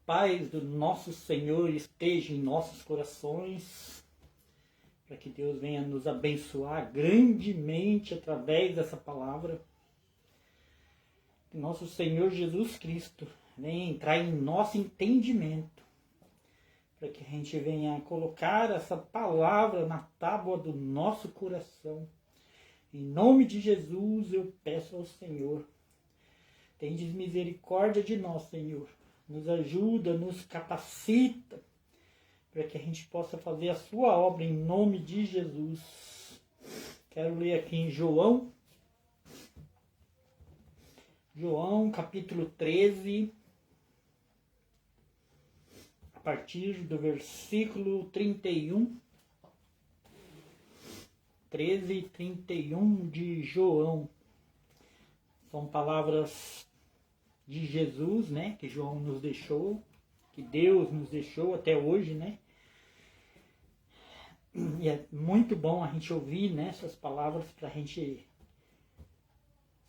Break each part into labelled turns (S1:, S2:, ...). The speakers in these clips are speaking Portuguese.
S1: paz do nosso Senhor esteja em nossos corações, para que Deus venha nos abençoar grandemente através dessa palavra. Que nosso Senhor Jesus Cristo venha entrar em nosso entendimento, para que a gente venha colocar essa palavra na tábua do nosso coração. Em nome de Jesus eu peço ao Senhor, tendes misericórdia de nós, Senhor. Nos ajuda, nos capacita, para que a gente possa fazer a sua obra em nome de Jesus. Quero ler aqui em João capítulo 13, a partir do versículo 31. 13 e 31 de João. São palavras de Jesus, né? Que João nos deixou, que Deus nos deixou até hoje, né? E é muito bom a gente ouvir, né, essas palavras para a gente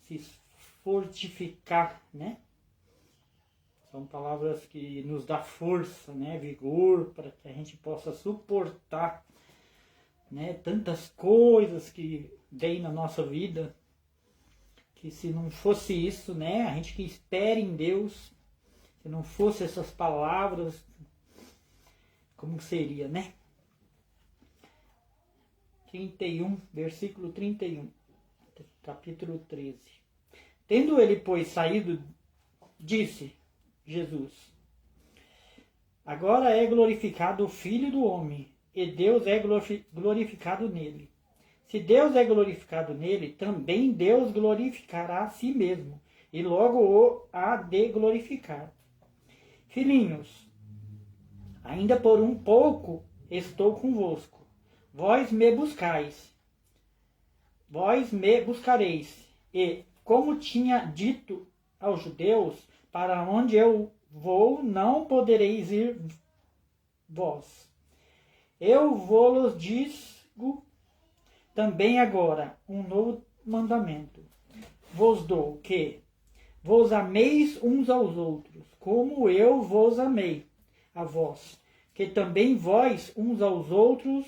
S1: se fortificar, né? São palavras que nos dão força, né? Vigor, para que a gente possa suportar, né, tantas coisas que vem na nossa vida, que se não fosse isso, né, a gente que espera em Deus, se não fosse essas palavras, como seria, né? 31, versículo 31, capítulo 13. Tendo ele, pois, saído, disse Jesus: agora é glorificado o Filho do Homem, e Deus é glorificado nele. Se Deus é glorificado nele, também Deus glorificará a si mesmo, e logo o há de glorificar. Filhinhos, ainda por um pouco estou convosco. Vós me buscais. Vós me buscareis. E, como tinha dito aos judeus, para onde eu vou, não podereis ir vós. Eu vos digo também agora um novo mandamento. Vos dou que vos ameis uns aos outros, como eu vos amei a vós, que também vós uns aos outros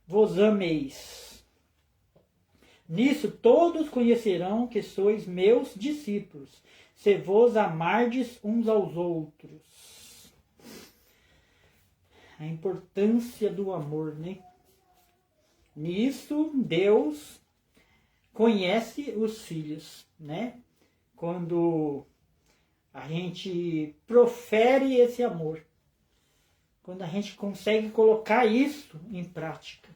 S1: vos ameis. Nisso todos conhecerão que sois meus discípulos, se vos amardes uns aos outros. A importância do amor, né? Nisso Deus conhece os filhos, né? Quando a gente profere esse amor, quando a gente consegue colocar isso em prática,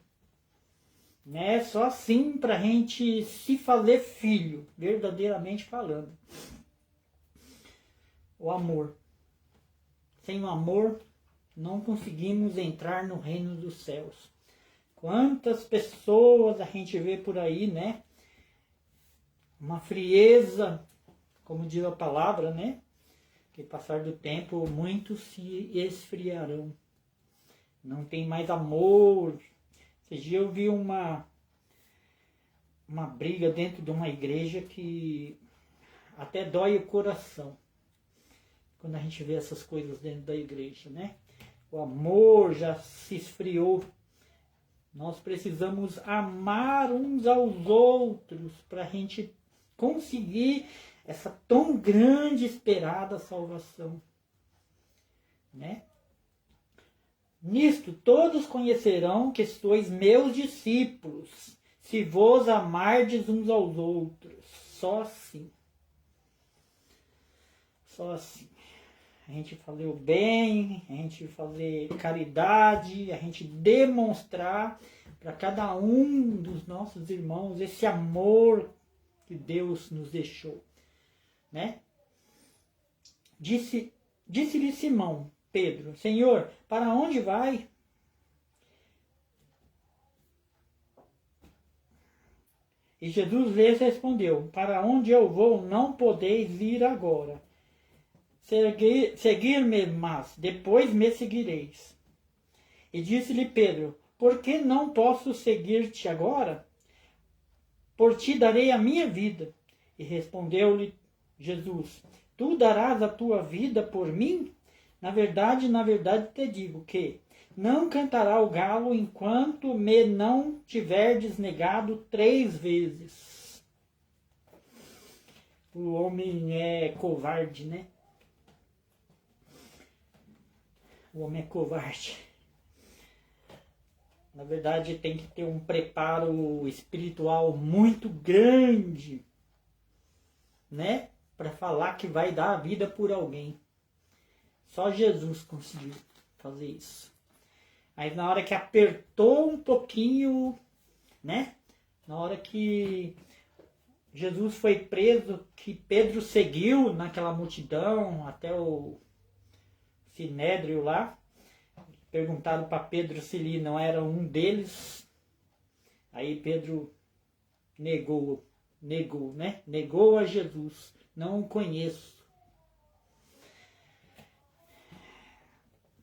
S1: né? Só assim para a gente se fazer filho, verdadeiramente falando. O amor. Sem o amor, não conseguimos entrar no reino dos céus. Quantas pessoas a gente vê por aí, né? Uma frieza, como diz a palavra, né? Que passar do tempo, muitos se esfriarão. Não tem mais amor. Esse dia eu vi uma briga dentro de uma igreja que até dói o coração. Quando a gente vê essas coisas dentro da igreja, né? O amor já se esfriou. Nós precisamos amar uns aos outros para a gente conseguir essa tão grande esperada salvação, né? Nisto todos conhecerão que sois meus discípulos, se vos amardes uns aos outros. Só assim. Só assim. A gente fazer o bem, a gente fazer caridade, a gente demonstrar para cada um dos nossos irmãos esse amor que Deus nos deixou, né? Disse-lhe Simão, Pedro: Senhor, para onde vai? E Jesus lhes respondeu: para onde eu vou não podeis ir agora. Seguir-me, mas depois me seguireis. E disse-lhe Pedro: por que não posso seguir-te agora? Por ti darei a minha vida. E respondeu-lhe Jesus: tu darás a tua vida por mim? Na verdade, te digo que não cantará o galo enquanto me não tiverdes negado 3 vezes. O homem é covarde, né? O homem é covarde. Na verdade, tem que ter um preparo espiritual muito grande, né? Para falar que vai dar a vida por alguém. Só Jesus conseguiu fazer isso. Aí na hora que apertou um pouquinho, né? Na hora que Jesus foi preso, que Pedro seguiu naquela multidão até o Sinédrio lá, perguntaram para Pedro se ele não era um deles. Aí Pedro negou, né? Negou a Jesus. Não o conheço.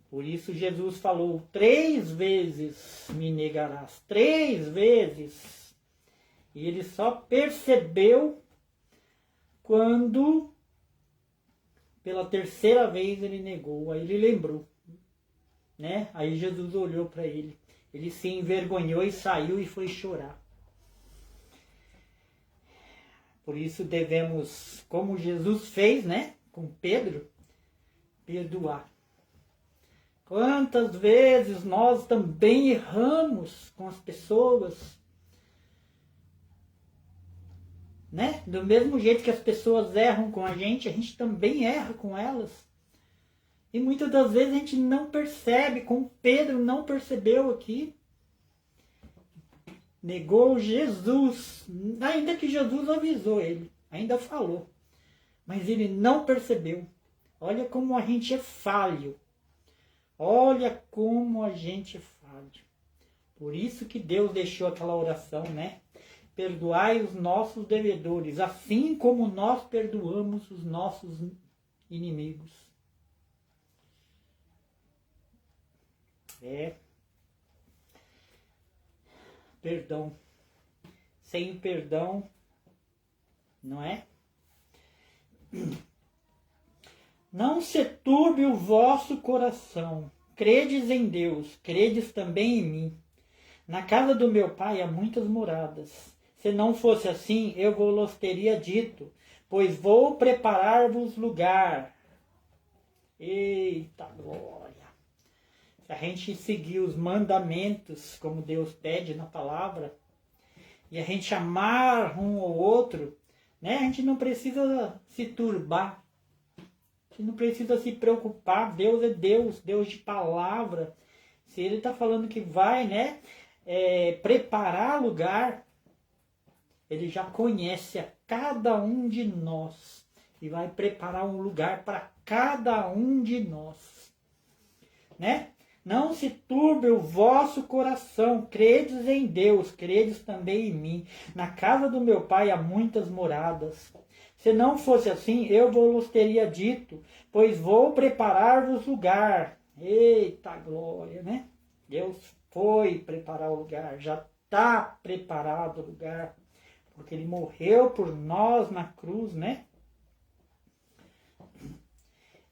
S1: Por isso Jesus falou, 3 vezes me negarás. 3 vezes. E ele só percebeu quando, pela 3ª vez, ele negou. Aí ele lembrou. Né? Aí Jesus olhou para ele. Ele se envergonhou e saiu e foi chorar. Por isso devemos, como Jesus fez, né, com Pedro, perdoar. Quantas vezes nós também erramos com as pessoas, né? Do mesmo jeito que as pessoas erram com a gente também erra com elas. E muitas das vezes a gente não percebe, como Pedro não percebeu aqui. Negou Jesus, ainda que Jesus avisou ele, ainda falou. Mas ele não percebeu. Olha como a gente é falho. Olha como a gente é falho. Por isso que Deus deixou aquela oração, né? Perdoai os nossos devedores, assim como nós perdoamos os nossos inimigos. Perdão. Sem o perdão, não é? Não se turbe o vosso coração. Credes em Deus, credes também em mim. Na casa do meu pai há muitas moradas. Se não fosse assim, eu vos teria dito, pois vou preparar-vos lugar. Eita glória! Se a gente seguir os mandamentos, como Deus pede na palavra, e a gente amar um ou outro, né? A gente não precisa se turbar. A gente não precisa se preocupar. Deus é Deus, Deus de palavra. Se Ele está falando que vai, né, preparar lugar, Ele já conhece a cada um de nós. E vai preparar um lugar para cada um de nós. Né? Não se turbe o vosso coração, credes em Deus, credes também em mim. Na casa do meu pai há muitas moradas. Se não fosse assim, eu vos teria dito, pois vou preparar-vos lugar. Eita glória, né? Deus foi preparar o lugar, já está preparado o lugar, porque Ele morreu por nós na cruz, né?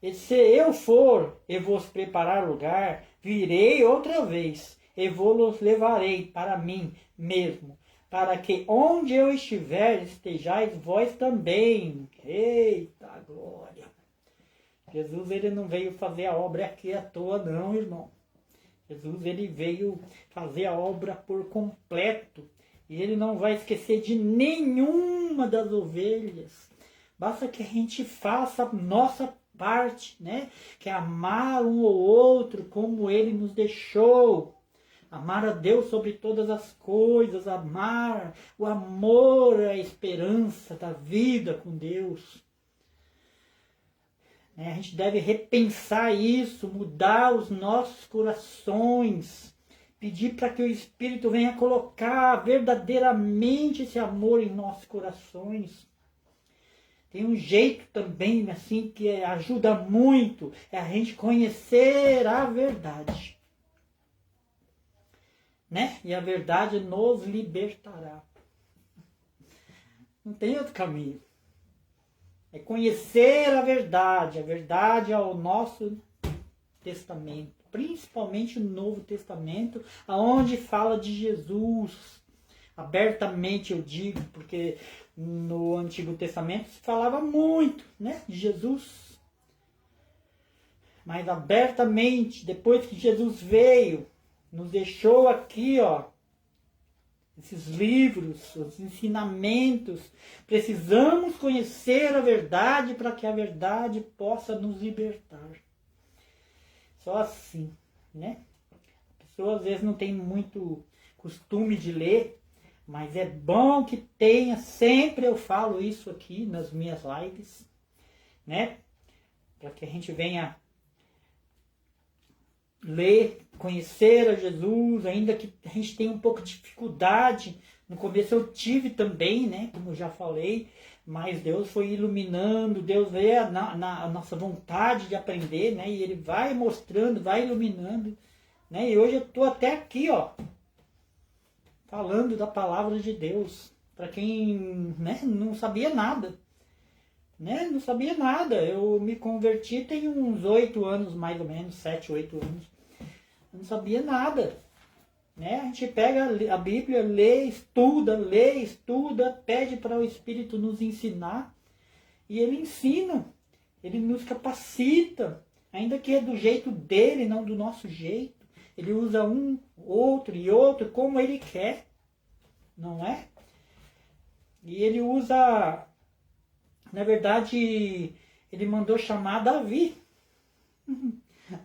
S1: E se eu for e vos preparar lugar, virei outra vez e vos levarei para mim mesmo, para que onde eu estiver estejais vós também. Eita glória! Jesus, Ele não veio fazer a obra aqui à toa não, irmão. Jesus, Ele veio fazer a obra por completo. E Ele não vai esquecer de nenhuma das ovelhas. Basta que a gente faça a nossa parte, né? Que é amar um ou outro como Ele nos deixou. Amar a Deus sobre todas as coisas, amar o amor, a esperança da vida com Deus. A gente deve repensar isso, mudar os nossos corações, pedir para que o Espírito venha colocar verdadeiramente esse amor em nossos corações. Tem um jeito também, assim, que ajuda muito, é a gente conhecer a verdade. Né? E a verdade nos libertará. Não tem outro caminho. É conhecer a verdade. A verdade é o nosso Testamento, principalmente o Novo Testamento, aonde fala de Jesus. Abertamente eu digo, porque no Antigo Testamento se falava muito, né, de Jesus. Mas abertamente, depois que Jesus veio, nos deixou aqui, ó, esses livros, os ensinamentos, precisamos conhecer a verdade para que a verdade possa nos libertar. Só assim, né? A pessoa às vezes não tem muito costume de ler, mas é bom que tenha, sempre eu falo isso aqui nas minhas lives, né? Para que a gente venha ler, conhecer a Jesus, ainda que a gente tenha um pouco de dificuldade. No começo eu tive também, né? Como eu já falei, mas Deus foi iluminando, Deus vê a nossa vontade de aprender, né? E Ele vai mostrando, vai iluminando, né? E hoje eu estou até aqui, ó, falando da palavra de Deus, para quem, né, não sabia nada, né? Não sabia nada. Eu me converti tem uns 8 anos, mais ou menos, 7, 8 anos. Eu não sabia nada, né? A gente pega a Bíblia, lê, estuda, pede para o Espírito nos ensinar, e Ele ensina, Ele nos capacita, ainda que é do jeito dele, não do nosso jeito. Ele usa um, outro e outro como Ele quer, não é? E Ele usa, na verdade, Ele mandou chamar Davi.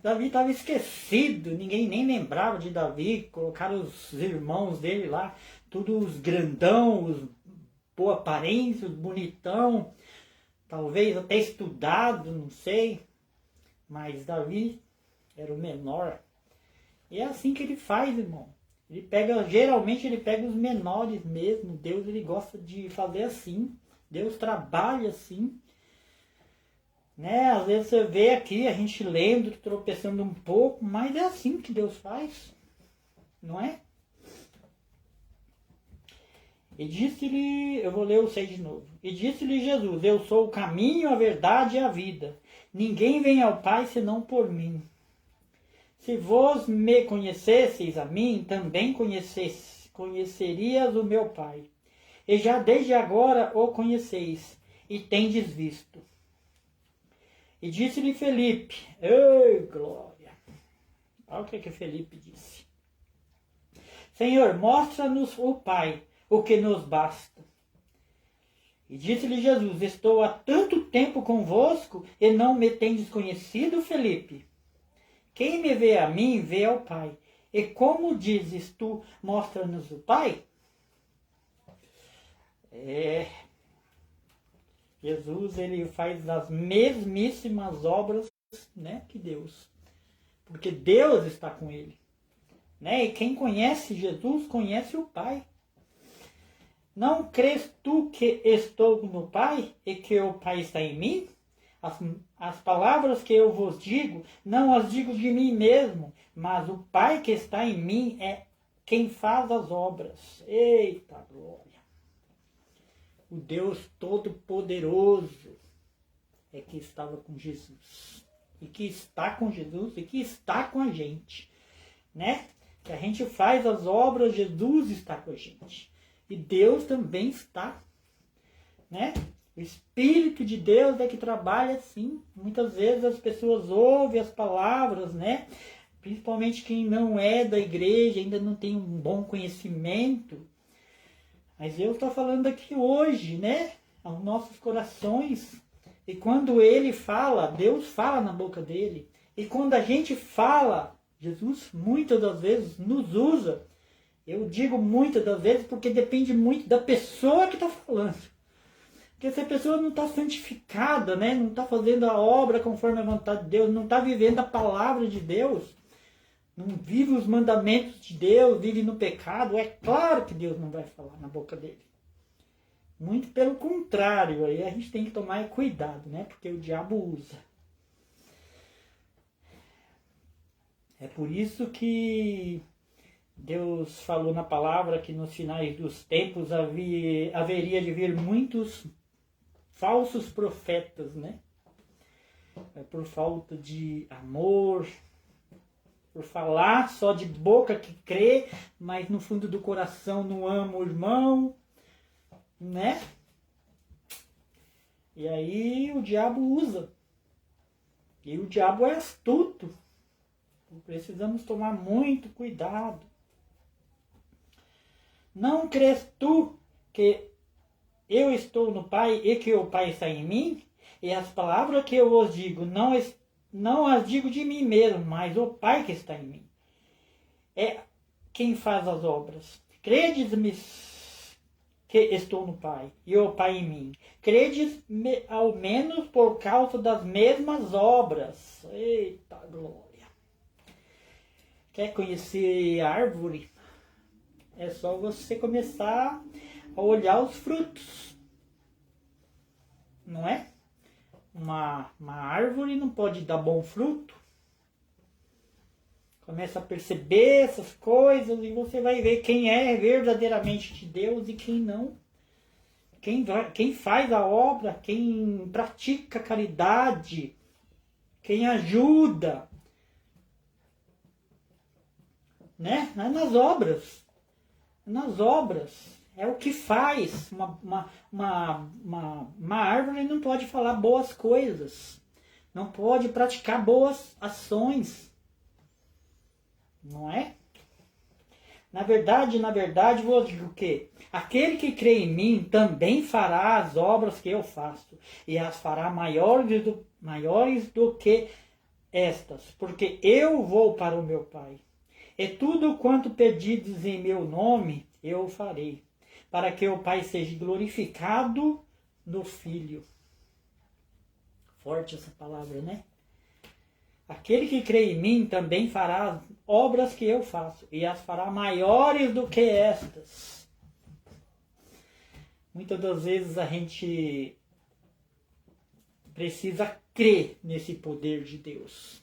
S1: Davi estava esquecido, ninguém nem lembrava de Davi, colocaram os irmãos dele lá, todos grandão, os boa aparência, os bonitão, talvez até estudado, não sei, mas Davi era o menor. E é assim que ele faz, irmão. Ele pega, geralmente ele pega os menores mesmo. Deus, ele gosta de fazer assim. Deus trabalha assim. Né? Às vezes você vê aqui, a gente lendo, tropeçando um pouco, mas é assim que Deus faz, não é? E disse-lhe, eu vou ler o 6 de novo. E disse-lhe Jesus, eu sou o caminho, a verdade e a vida. Ninguém vem ao Pai senão por mim. Se vós me conhecesseis a mim, também conhecerias o meu Pai. E já desde agora o conheceis, e tendes visto. E disse-lhe Felipe, ei, glória! Olha o que Felipe disse. Senhor, mostra-nos o Pai, o que nos basta. E disse-lhe Jesus, estou há tanto tempo convosco, e não me tendes conhecido, Felipe? Quem me vê a mim, vê ao Pai. E como dizes tu, mostra-nos o Pai? Jesus, ele faz as mesmíssimas obras, né, que Deus. Porque Deus está com ele. Né? E quem conhece Jesus, conhece o Pai. Não crês tu que estou no Pai e que o Pai está em mim? As palavras que eu vos digo, não as digo de mim mesmo, mas o Pai que está em mim é quem faz as obras. Eita glória! O Deus Todo-Poderoso é que estava com Jesus. E que está com Jesus e que está com a gente. Né? Que a gente faz as obras, Jesus está com a gente. E Deus também está. Né? O Espírito de Deus é que trabalha assim. Muitas vezes as pessoas ouvem as palavras, né? Principalmente quem não é da igreja, ainda não tem um bom conhecimento. Mas eu estou falando aqui hoje, né? Aos nossos corações. E quando ele fala, Deus fala na boca dele. E quando a gente fala, Jesus muitas das vezes nos usa. Eu digo muitas das vezes porque depende muito da pessoa que está falando. Porque se a pessoa não está santificada, né? Não está fazendo a obra conforme a vontade de Deus, não está vivendo a palavra de Deus, não vive os mandamentos de Deus, vive no pecado, é claro que Deus não vai falar na boca dele. Muito pelo contrário, aí a gente tem que tomar cuidado, né? Porque o diabo usa. É por isso que Deus falou na palavra que nos finais dos tempos haveria de vir muitos falsos profetas, né? Por falta de amor, Por falar só de boca que crê, mas no fundo do coração não ama o irmão, né? E aí o diabo usa. E o diabo é astuto. Precisamos tomar muito cuidado. Não crês tu que eu estou no Pai e que o Pai está em mim? E as palavras que eu vos digo, não as digo de mim mesmo, mas o Pai que está em mim. É quem faz as obras. Credes-me que estou no Pai e o Pai em mim. Credes-me ao menos por causa das mesmas obras. Eita glória! Quer conhecer a árvore? É só você começar a olhar os frutos. Não é? Uma árvore não pode dar bom fruto. Começa a perceber essas coisas e você vai ver quem é verdadeiramente de Deus e quem não. Quem faz a obra, quem pratica a caridade, quem ajuda. Né? É nas obras. Nas obras. É o que faz. Uma árvore não pode falar boas coisas. Não pode praticar boas ações. Não é? Na verdade, vou dizer o quê? Aquele que crê em mim também fará as obras que eu faço. E as fará maiores do que estas. Porque eu vou para o meu Pai. E tudo quanto pedides em meu nome, eu farei, para que o Pai seja glorificado no Filho. Forte essa palavra, né? Aquele que crê em mim também fará as obras que eu faço, e as fará maiores do que estas. Muitas das vezes a gente precisa crer nesse poder de Deus.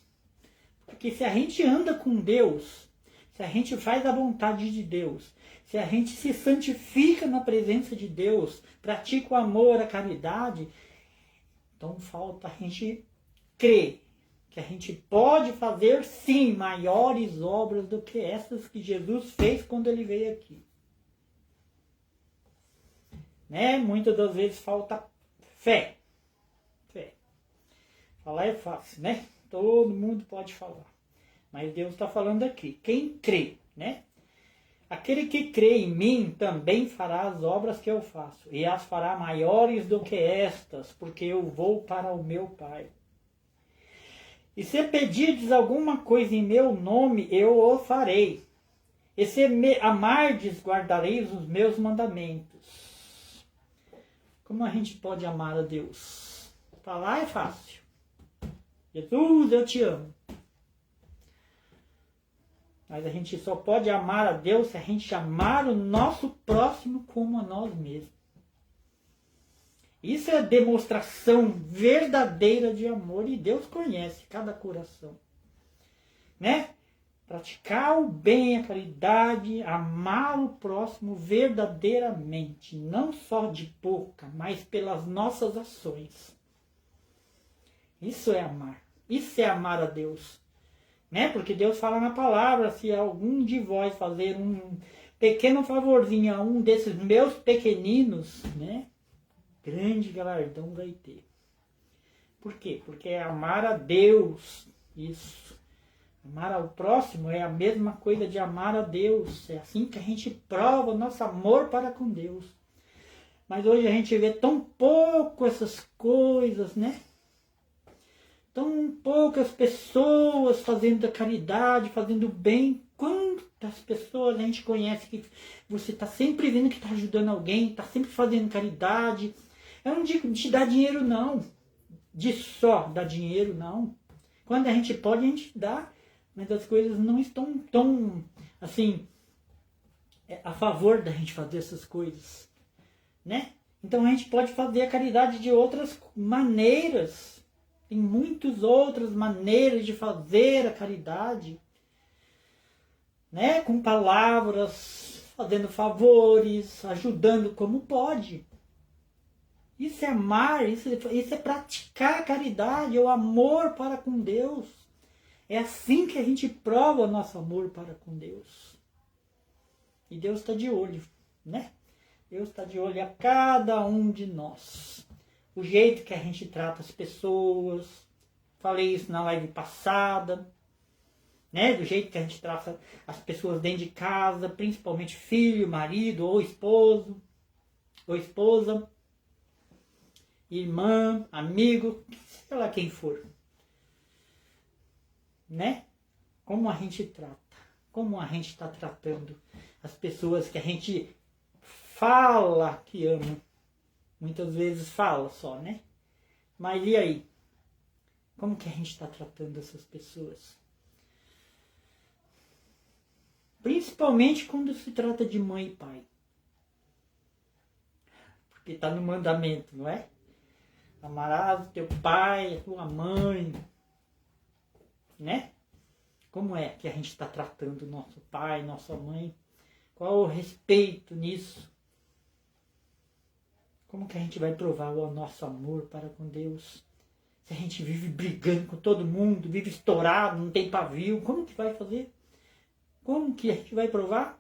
S1: Porque se a gente anda com Deus, se a gente faz a vontade de Deus, se a gente se santifica na presença de Deus, pratica o amor, a caridade, então falta a gente crer que a gente pode fazer sim maiores obras do que essas que Jesus fez quando ele veio aqui. Né? Muitas das vezes falta fé. Fé. Falar é fácil, né? Todo mundo pode falar. Mas Deus está falando aqui. Quem crê, né? Aquele que crê em mim também fará as obras que eu faço. E as fará maiores do que estas, porque eu vou para o meu Pai. E se pedirdes alguma coisa em meu nome, eu o farei. E se me amardes, guardareis os meus mandamentos. Como a gente pode amar a Deus? Falar é fácil. Jesus, eu te amo. Mas a gente só pode amar a Deus se a gente amar o nosso próximo como a nós mesmos. Isso é a demonstração verdadeira de amor e Deus conhece cada coração. Né? Praticar o bem, a caridade, amar o próximo verdadeiramente, não só de boca, mas pelas nossas ações. Isso é amar. Isso é amar a Deus. Né? Porque Deus fala na palavra, se algum de vós fazer um pequeno favorzinho a um desses meus pequeninos, né? Grande galardão vai ter. Por quê? Porque é amar a Deus. Isso. Amar ao próximo é a mesma coisa de amar a Deus. É assim que a gente prova o nosso amor para com Deus. Mas hoje a gente vê tão pouco essas coisas, né? Tão poucas pessoas fazendo a caridade, fazendo o bem. Quantas pessoas a gente conhece que você está sempre vendo que está ajudando alguém, está sempre fazendo caridade. Eu não digo de dar dinheiro, não. De só dar dinheiro, não. Quando a gente pode, a gente dá. Mas as coisas não estão tão, assim, a favor da gente fazer essas coisas. Né? Então a gente pode fazer a caridade de outras maneiras. Tem muitas outras maneiras de fazer a caridade, né? Com palavras, fazendo favores, ajudando como pode. Isso é amar, isso é praticar a caridade, é o amor para com Deus. É assim que a gente prova o nosso amor para com Deus. E Deus está de olho, né? Deus está de olho a cada um de nós. O jeito que a gente trata as pessoas. Falei isso na live passada. Né? Do jeito que a gente trata as pessoas dentro de casa. Principalmente filho, marido ou esposo. Ou esposa. Irmã, amigo. Sei lá quem for. Né? Como a gente trata. Como a gente está tratando as pessoas que a gente fala que ama. Muitas vezes fala só, né? Mas e aí? Como que a gente está tratando essas pessoas? Principalmente quando se trata de mãe e pai. Porque está no mandamento, não é? Amarás o teu pai, a tua mãe. Né? Como é que a gente está tratando nosso pai, nossa mãe? Qual o respeito nisso? Como que a gente vai provar o nosso amor para com Deus? Se a gente vive brigando com todo mundo, vive estourado, não tem pavio, como que vai fazer? Como que a gente vai provar?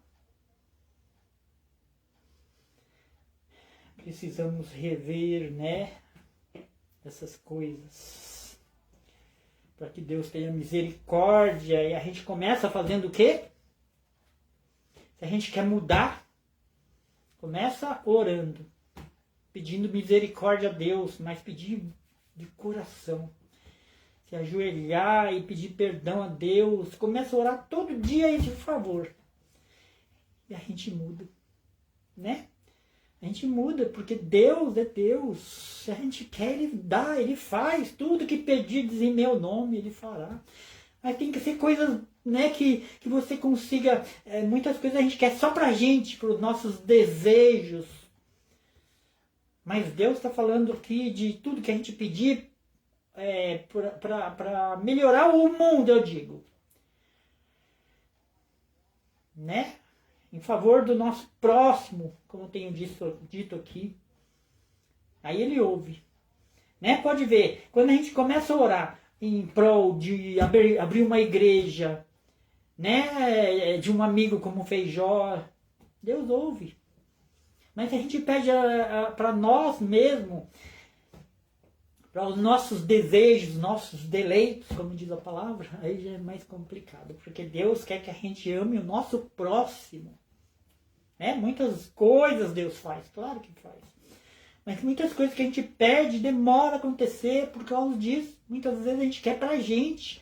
S1: Precisamos rever, né, essas coisas. Para que Deus tenha misericórdia. E a gente começa fazendo o quê? Se a gente quer mudar, começa orando. Pedindo misericórdia a Deus, mas pedir de coração. Se ajoelhar e pedir perdão a Deus. Começa a orar todo dia esse favor. E a gente muda. Né? A gente muda, porque Deus é Deus. Se a gente quer, Ele dá, Ele faz. Tudo que pedirdes em meu nome, Ele fará. Mas tem que ser coisas, né, que você consiga... muitas coisas a gente quer só pra gente, pros nossos desejos. Mas Deus está falando aqui de tudo que a gente pedir para melhorar o mundo, eu digo. Né? Em favor do nosso próximo, como eu tenho dito aqui. Aí Ele ouve. Né? Pode ver, quando a gente começa a orar em prol de abrir uma igreja, né, de um amigo como fez Jó, Deus ouve. Mas se a gente pede para nós mesmos, para os nossos desejos, nossos deleitos, como diz a palavra, aí já é mais complicado. Porque Deus quer que a gente ame o nosso próximo. Né? Muitas coisas Deus faz, claro que faz. Mas muitas coisas que a gente pede, demora a acontecer por causa disso. Muitas vezes a gente quer para a gente.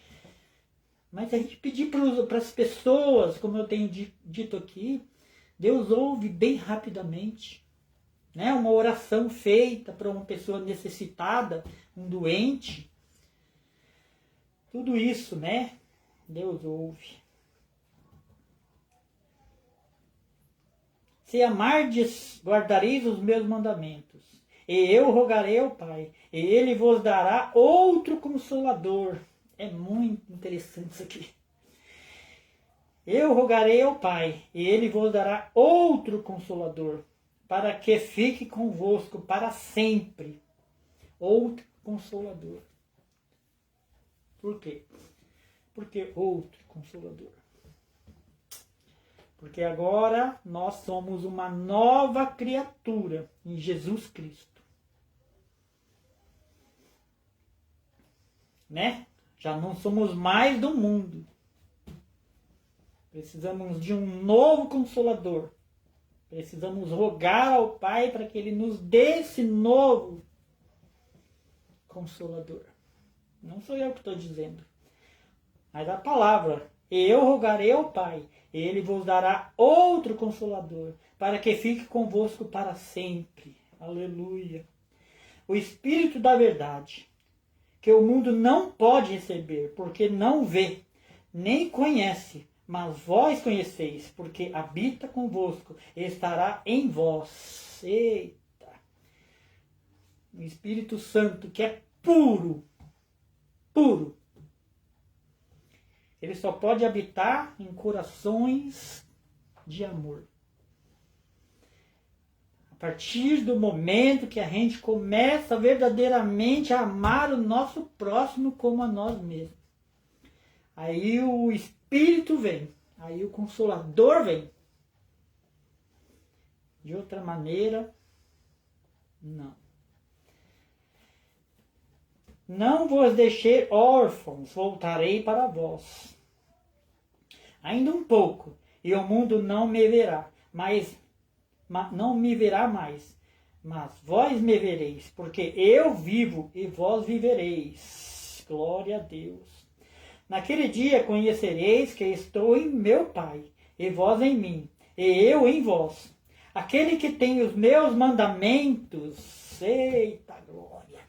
S1: Mas se a gente pedir para as pessoas, como eu tenho dito aqui, Deus ouve bem rapidamente. Né? Uma oração feita para uma pessoa necessitada, um doente. Tudo isso, né? Deus ouve. Se amardes, guardareis os meus mandamentos. E eu rogarei ao Pai, e Ele vos dará outro Consolador. É muito interessante isso aqui. Eu rogarei ao Pai, e Ele vos dará outro Consolador, para que fique convosco para sempre. Outro Consolador. Por quê? Porque outro Consolador. Porque agora nós somos uma nova criatura em Jesus Cristo. Né? Já não somos mais do mundo. Precisamos de um novo Consolador. Precisamos rogar ao Pai para que Ele nos dê esse novo Consolador. Não sou eu que estou dizendo. Mas a palavra. Eu rogarei ao Pai, e Ele vos dará outro Consolador, para que fique convosco para sempre. Aleluia. O Espírito da verdade, que o mundo não pode receber, porque não vê, nem conhece, mas vós conheceis, porque habita convosco e estará em vós. Eita! O Espírito Santo, que é puro, puro. Ele só pode habitar em corações de amor. A partir do momento que a gente começa verdadeiramente a amar o nosso próximo como a nós mesmos. Aí o Espírito vem, aí o Consolador vem. De outra maneira, não. Não vos deixei órfãos, voltarei para vós. Ainda um pouco, e o mundo não me verá, não me verá mais. Mas vós me vereis, porque eu vivo e vós vivereis. Glória a Deus. Naquele dia conhecereis que estou em meu Pai, e vós em mim, e eu em vós. Aquele que tem os meus mandamentos, eita glória.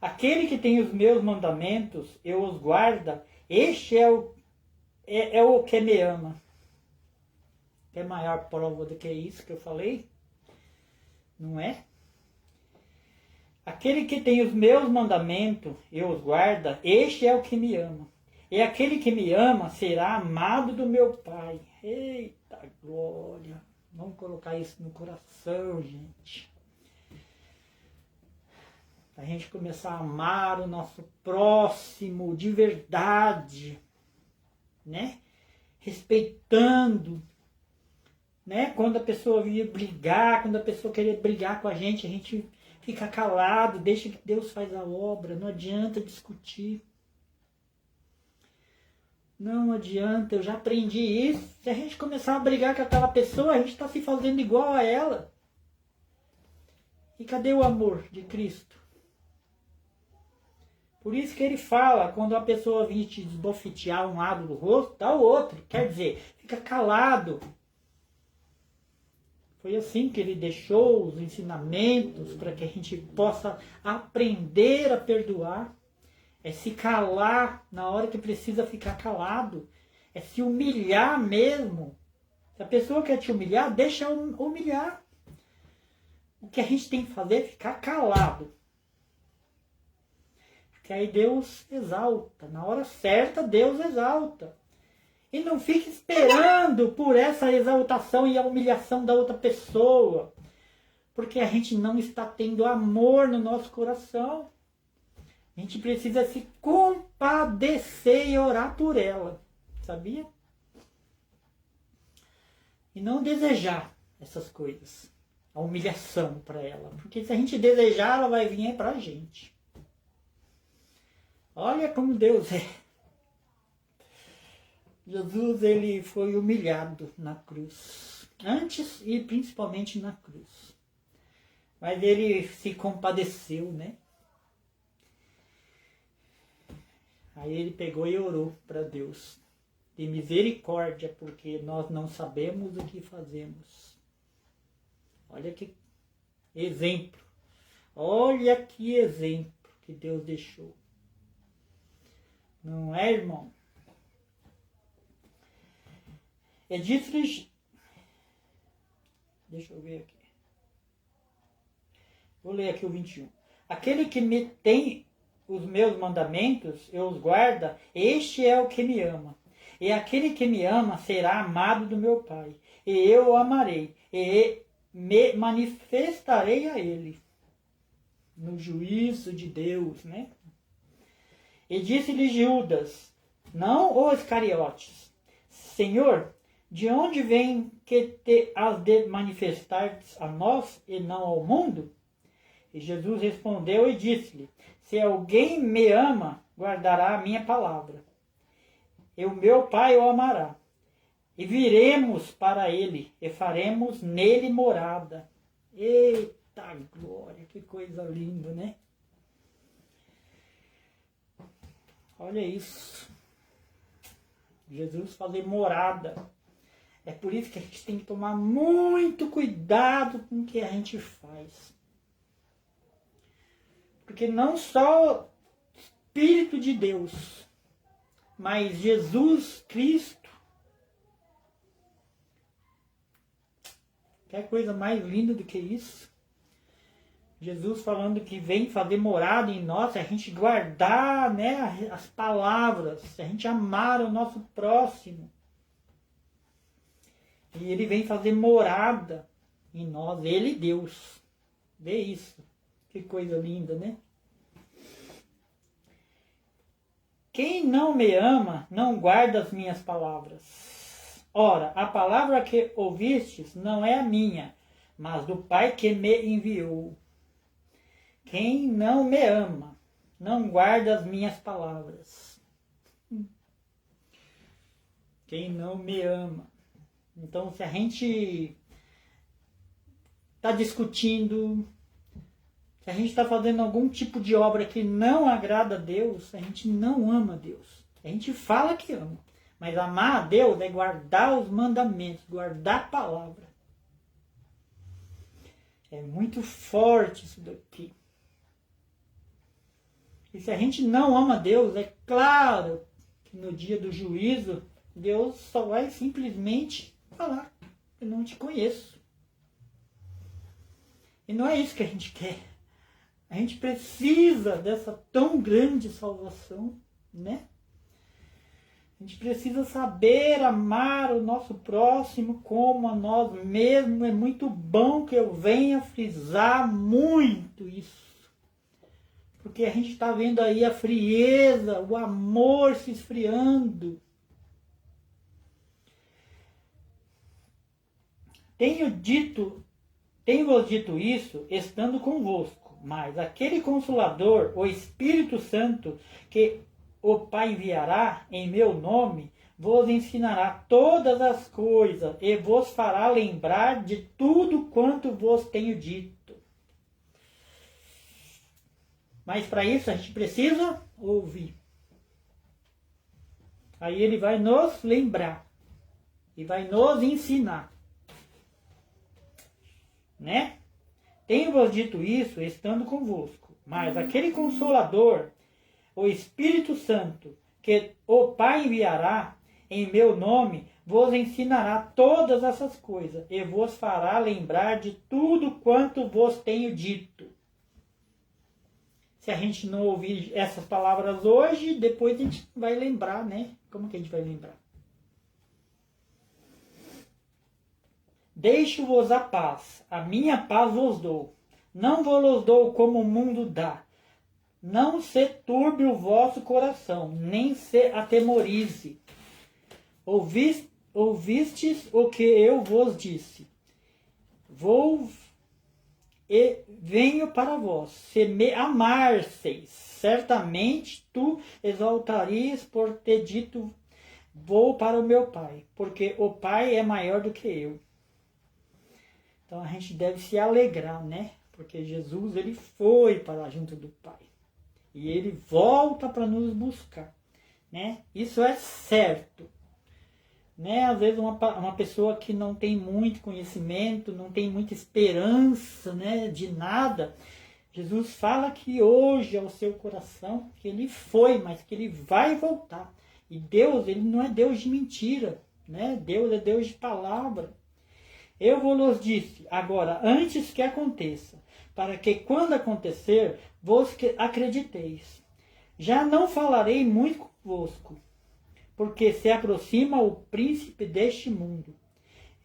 S1: Aquele que tem os meus mandamentos, eu os guarda, este é o que me ama. É maior prova do que isso que eu falei? Não é? Aquele que tem os meus mandamentos e os guarda, este é o que me ama. E aquele que me ama será amado do meu Pai. Eita glória! Vamos colocar isso no coração, gente. A gente começar a amar o nosso próximo de verdade, né? Respeitando, né? Quando a pessoa vir brigar, quando a pessoa querer brigar com a gente fica calado, deixa que Deus faz a obra, não adianta discutir. Não adianta, eu já aprendi isso. Se a gente começar a brigar com aquela pessoa, a gente está se fazendo igual a ela. E cadê o amor de Cristo? Por isso que ele fala, quando a pessoa vir te esbofetear um lado do rosto, dá o outro. Quer dizer, fica calado. Foi assim que ele deixou os ensinamentos para que a gente possa aprender a perdoar. É se calar na hora que precisa ficar calado. É se humilhar mesmo. Se a pessoa quer te humilhar, deixa humilhar. O que a gente tem que fazer é ficar calado. Porque aí Deus exalta. Na hora certa, Deus exalta. E não fique esperando por essa exaltação e a humilhação da outra pessoa. Porque a gente não está tendo amor no nosso coração. A gente precisa se compadecer e orar por ela. Sabia? E não desejar essas coisas. A humilhação para ela. Porque se a gente desejar, ela vai vir para a gente. Olha como Deus é. Jesus, ele foi humilhado na cruz. Antes e principalmente na cruz. Mas ele se compadeceu, né? Aí ele pegou e orou para Deus. De misericórdia, porque nós não sabemos o que fazemos. Olha que exemplo. Olha que exemplo que Deus deixou. Não é, irmão? É disso que... Deixa eu ver aqui. Vou ler aqui o 21. Aquele que me tem os meus mandamentos, eu os guarda, este é o que me ama. E aquele que me ama será amado do meu Pai. E eu o amarei. E me manifestarei a ele. No juízo de Deus, né? E disse-lhe Judas, não os Iscariotes, Senhor, de onde vem que te has de manifestar a nós e não ao mundo? E Jesus respondeu e disse-lhe, se alguém me ama, guardará a minha palavra. E o meu Pai o amará. E viremos para ele e faremos nele morada. Eita glória, que coisa linda, né? Olha isso. Jesus fazer morada. É por isso que a gente tem que tomar muito cuidado com o que a gente faz. Porque não só o Espírito de Deus, mas Jesus Cristo. Quer coisa mais linda do que isso? Jesus falando que vem fazer morada em nós, se a gente guardar, né, as palavras, se a gente amar o nosso próximo. E ele vem fazer morada em nós, ele Deus. Vê isso. Que coisa linda, né? Quem não me ama, não guarda as minhas palavras. Ora, a palavra que ouvistes não é a minha, mas do Pai que me enviou. Quem não me ama, não guarda as minhas palavras. Quem não me ama. Então, se a gente está discutindo, se a gente está fazendo algum tipo de obra que não agrada a Deus, a gente não ama a Deus. A gente fala que ama, mas amar a Deus é guardar os mandamentos, guardar a palavra. É muito forte isso daqui. E se a gente não ama a Deus, é claro que no dia do juízo, Deus só vai simplesmente falar: eu não te conheço. E não é isso que a gente quer. A gente precisa dessa tão grande salvação, né? A gente precisa saber amar o nosso próximo como a nós mesmos. É muito bom que eu venha frisar muito isso. Porque a gente está vendo aí a frieza, o amor se esfriando. Tenho-vos dito isso estando convosco, mas aquele Consolador, o Espírito Santo, que o Pai enviará em meu nome, vos ensinará todas as coisas e vos fará lembrar de tudo quanto vos tenho dito. Mas para isso a gente precisa ouvir. Aí ele vai nos lembrar e vai nos ensinar. Né? Tenho-vos dito isso estando convosco, mas aquele Consolador, o Espírito Santo, que o Pai enviará em meu nome, vos ensinará todas essas coisas e vos fará lembrar de tudo quanto vos tenho dito. Se a gente não ouvir essas palavras hoje, depois a gente vai lembrar, né? Como que a gente vai lembrar? Deixo-vos a paz, a minha paz vos dou. Não vos dou como o mundo dá. Não se turbe o vosso coração, nem se atemorize. Ouvistes o que eu vos disse. Vou e venho para vós. Se me amarseis, certamente tu exaltarias por ter dito: vou para o meu Pai, porque o Pai é maior do que eu. Então a gente deve se alegrar, né? Porque Jesus, ele foi para junto do Pai. E ele volta para nos buscar, né? Isso é certo. Né? Às vezes uma pessoa que não tem muito conhecimento, não tem muita esperança, né, de nada, Jesus fala que hoje ao seu coração, que ele foi, mas que ele vai voltar. E Deus, ele não é Deus de mentira, né? Deus é Deus de palavra. Eu vos disse agora, antes que aconteça, para que quando acontecer, vos acrediteis. Já não falarei muito convosco, porque se aproxima o príncipe deste mundo,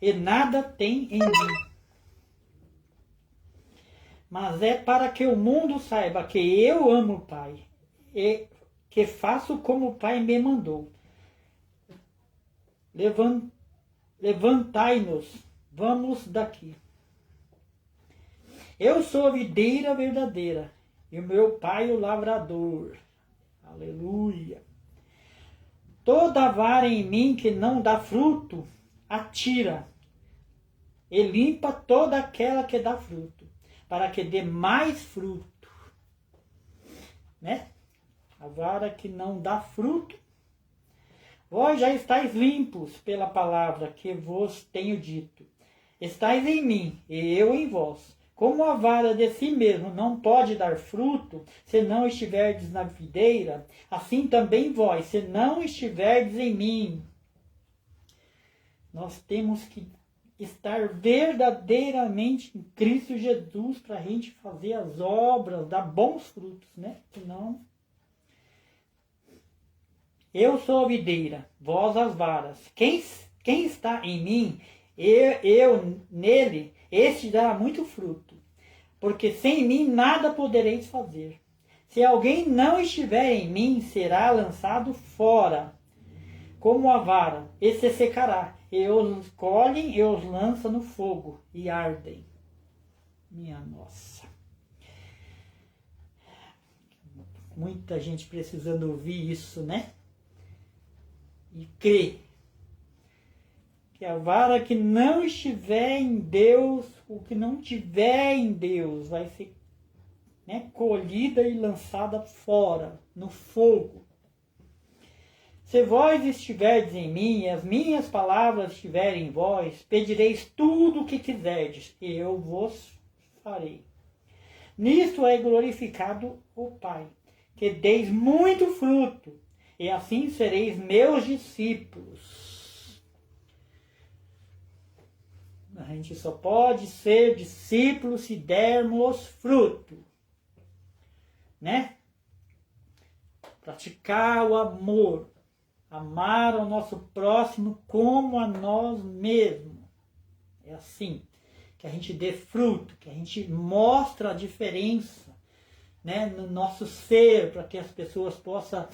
S1: e nada tem em mim. Mas é para que o mundo saiba que eu amo o Pai, e que faço como o Pai me mandou. Levantai-nos, vamos daqui. Eu sou a videira verdadeira, e o meu Pai o lavrador. Aleluia. Toda vara em mim que não dá fruto, atira, e limpa toda aquela que dá fruto, para que dê mais fruto. Né? A vara que não dá fruto, vós já estáis limpos pela palavra que vos tenho dito. Estais em mim, e eu em vós. Como a vara de si mesmo não pode dar fruto, se não estiverdes na videira, assim também vós, se não estiverdes em mim. Nós temos que estar verdadeiramente em Cristo Jesus para a gente fazer as obras, dar bons frutos, né? Senão, eu sou a videira, vós as varas. Quem está em mim, eu nele, este dará muito fruto, porque sem mim nada podereis fazer. Se alguém não estiver em mim, será lançado fora, como a vara, e se secará. E os colhem e os lançam no fogo, e ardem. Minha nossa. Muita gente precisando ouvir isso, né? E crer que a vara que não estiver em Deus, o que não tiver em Deus, vai ser, né, colhida e lançada fora, no fogo. Se vós estiverdes em mim, e as minhas palavras estiverem em vós, pedireis tudo o que quiserdes, e eu vos farei. Nisto é glorificado o Pai, que deis muito fruto, e assim sereis meus discípulos. A gente só pode ser discípulo se dermos fruto, né? Praticar o amor, amar ao nosso próximo como a nós mesmos. É assim que a gente dê fruto, que a gente mostra a diferença, né, no nosso ser, para que as pessoas possam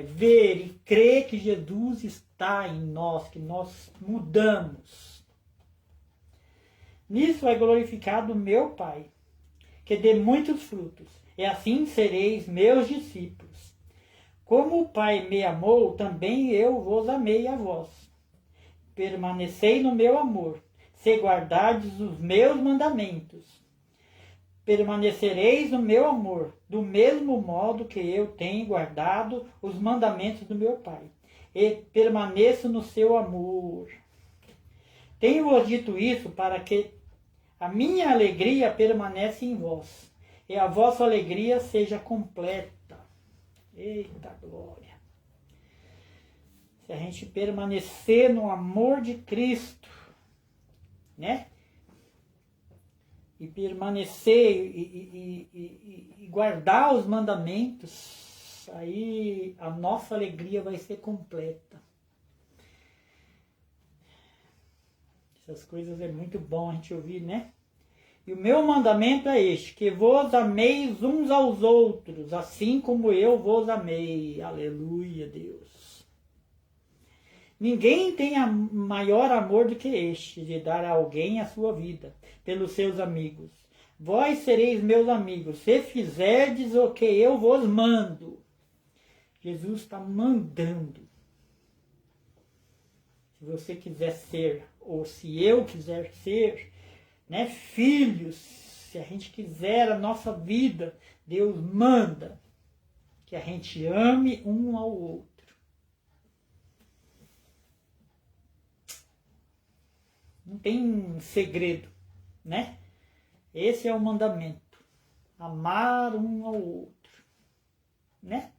S1: ver e crer que Jesus está em nós, que nós mudamos. Nisso é glorificado meu Pai, que dê muitos frutos, e assim sereis meus discípulos. Como o Pai me amou, também eu vos amei a vós. Permanecei no meu amor, se guardardes os meus mandamentos. Permanecereis no meu amor, do mesmo modo que eu tenho guardado os mandamentos do meu Pai, e permaneço no seu amor. Tenho-vos dito isso para que a minha alegria permaneça em vós, e a vossa alegria seja completa. Eita glória! Se a gente permanecer no amor de Cristo, né? E permanecer e guardar os mandamentos, aí a nossa alegria vai ser completa. Essas coisas é muito bom a gente ouvir, né? E o meu mandamento é este, que vos ameis uns aos outros, assim como eu vos amei. Aleluia, Deus. Ninguém tem maior amor do que este, de dar a alguém a sua vida, pelos seus amigos. Vós sereis meus amigos, se fizerdes o que eu vos mando. Jesus está mandando. Se você quiser ser, ou se eu quiser ser, né, filhos, se a gente quiser a nossa vida, Deus manda que a gente ame um ao outro. Não tem segredo, né? Esse é o mandamento. Amar um ao outro, né?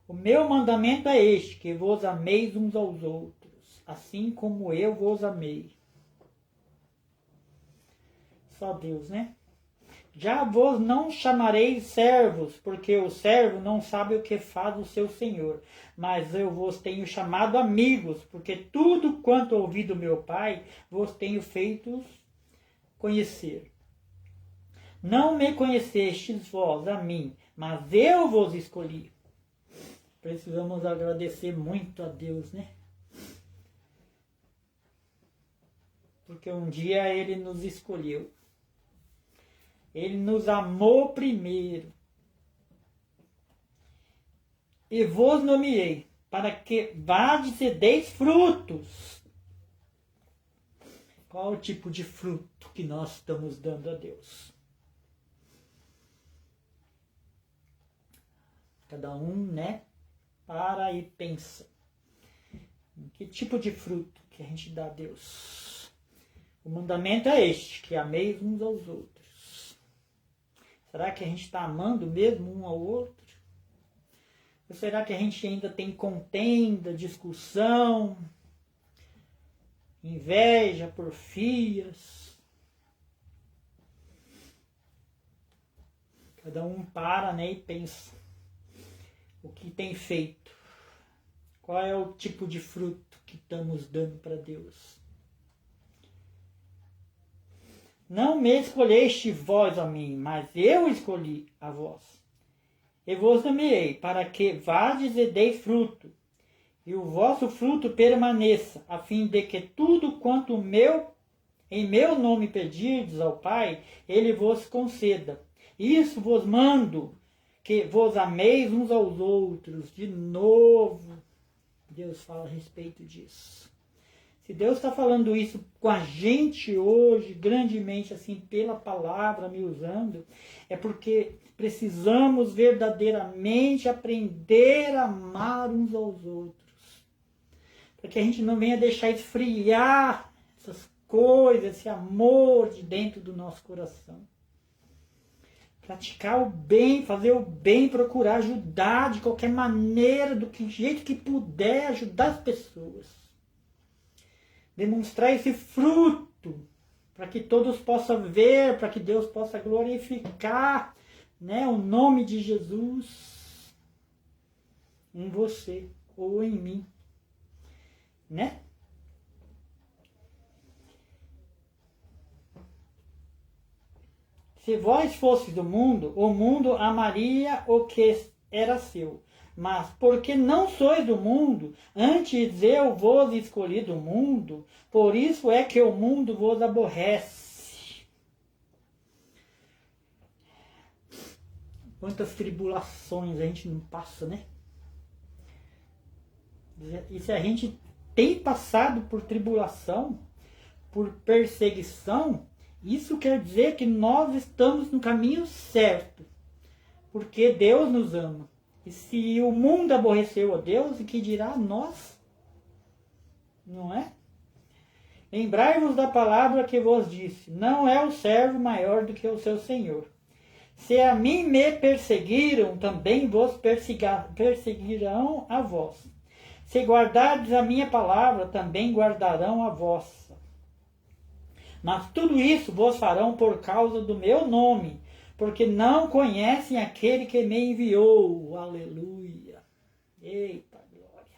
S1: O meu mandamento é este, que vos ameis uns aos outros, assim como eu vos amei. Só Deus, né? Já vos não chamareis servos, porque o servo não sabe o que faz o seu senhor. Mas eu vos tenho chamado amigos, porque tudo quanto ouvi do meu Pai, vos tenho feito conhecer. Não me conhecestes vós a mim, mas eu vos escolhi. Precisamos agradecer muito a Deus, né? Porque um dia Ele nos escolheu. Ele nos amou primeiro. E vos nomeei, para que vades e deis frutos. Qual o tipo de fruto que nós estamos dando a Deus? Cada um, né, para e pensa. Que tipo de fruto que a gente dá a Deus? O mandamento é este, que ameis uns aos outros. Será que a gente está amando mesmo um ao outro? Ou será que a gente ainda tem contenda, discussão, inveja, porfias? Cada um para, né, e pensa o que tem feito. Qual é o tipo de fruto que estamos dando para Deus? Não me escolheste vós a mim, mas eu escolhi a vós, e vos nomeei, para que vades e deis fruto, e o vosso fruto permaneça, a fim de que tudo quanto em meu nome pedirdes ao Pai, ele vos conceda. Isso vos mando, que vos ameis uns aos outros. De novo, Deus fala a respeito disso. Se Deus está falando isso com a gente hoje, grandemente assim, pela palavra, me usando, é porque precisamos verdadeiramente aprender a amar uns aos outros. Para que a gente não venha deixar esfriar essas coisas, esse amor de dentro do nosso coração. Praticar o bem, fazer o bem, procurar ajudar de qualquer maneira, do jeito que puder, ajudar as pessoas. Demonstrar esse fruto, para que todos possam ver, para que Deus possa glorificar, né, o nome de Jesus em você ou em mim, né? Se vós fosseis do mundo, o mundo amaria o que era seu. Mas porque não sois do mundo, antes eu vos escolhi do mundo, por isso é que o mundo vos aborrece. Quantas tribulações a gente não passa, né? E se a gente tem passado por tribulação, por perseguição, isso quer dizer que nós estamos no caminho certo, porque Deus nos ama. E se o mundo aborreceu a Deus, o que dirá nós? Não é? Lembrai-vos da palavra que vos disse, não é o servo maior do que o seu senhor. Se a mim me perseguiram, também vos perseguirão a vós. Se guardardes a minha palavra, também guardarão a vossa. Mas tudo isso vos farão por causa do meu nome, porque não conhecem aquele que me enviou. Aleluia. Eita glória.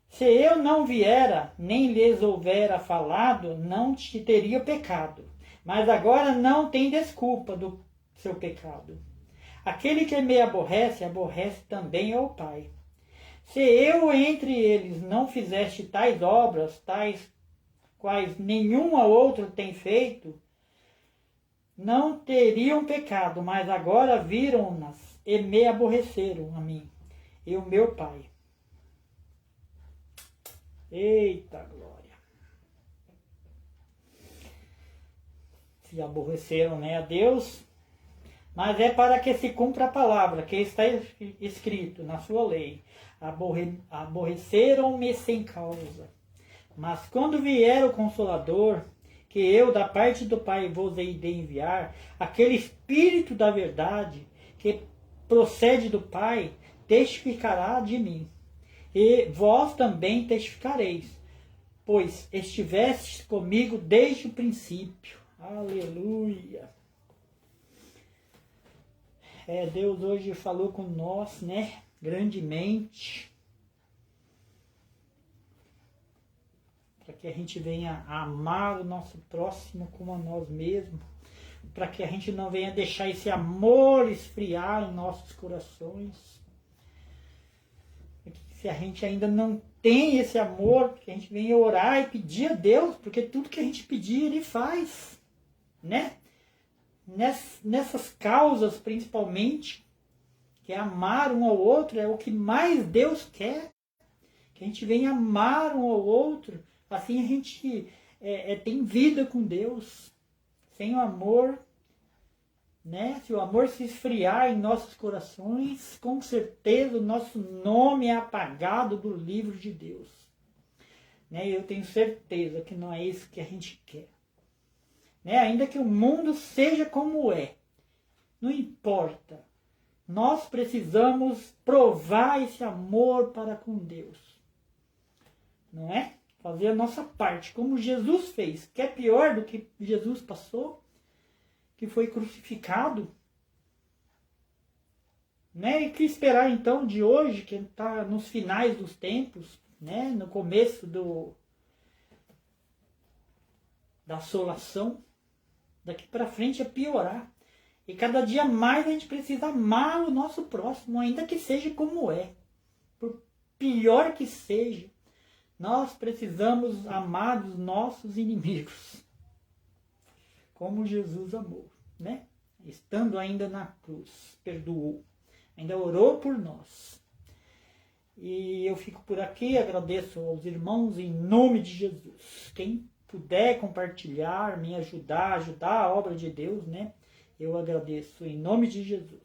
S1: Se eu não viera, nem lhes houvera falado, não te teria pecado. Mas agora não tem desculpa do seu pecado. Aquele que me aborrece, aborrece também ao Pai. Se eu entre eles não fizeste tais obras, tais quais nenhuma outra tem feito, não teriam pecado, mas agora viram-nas e me aborreceram a mim e o meu Pai. Eita glória! Se aborreceram, né, a Deus, mas é para que se cumpra a palavra que está escrito na sua lei. Aborreceram-me sem causa. Mas quando vier o Consolador, que eu da parte do Pai vos hei de enviar, aquele Espírito da verdade, que procede do Pai, testificará de mim. E vós também testificareis, pois estivestes comigo desde o princípio. Aleluia! Deus hoje falou com nós, né? Grandemente. Para que a gente venha a amar o nosso próximo como a nós mesmos, para que a gente não venha deixar esse amor esfriar em nossos corações. Se a gente ainda não tem esse amor, que a gente venha orar e pedir a Deus, porque tudo que a gente pedir, Ele faz, né? Nessas causas principalmente, que é amar um ao outro, é o que mais Deus quer, que a gente venha amar um ao outro. Assim a gente tem vida com Deus. Sem o amor, né? Se o amor se esfriar em nossos corações, com certeza o nosso nome é apagado do livro de Deus. Né? Eu tenho certeza que não é isso que a gente quer. Né? Ainda que o mundo seja como é, não importa. Nós precisamos provar esse amor para com Deus. Não é? Fazer a nossa parte, como Jesus fez, que é pior do que Jesus passou, que foi crucificado. Né? E que esperar então de hoje, que está nos finais dos tempos, né? No começo da assolação, daqui para frente é piorar. E cada dia mais a gente precisa amar o nosso próximo, ainda que seja como é. Por pior que seja, nós precisamos amar os nossos inimigos. Como Jesus amou, né? Estando ainda na cruz, perdoou. Ainda orou por nós. E eu fico por aqui, agradeço aos irmãos em nome de Jesus. Quem puder compartilhar, me ajudar a obra de Deus, né? Eu agradeço em nome de Jesus.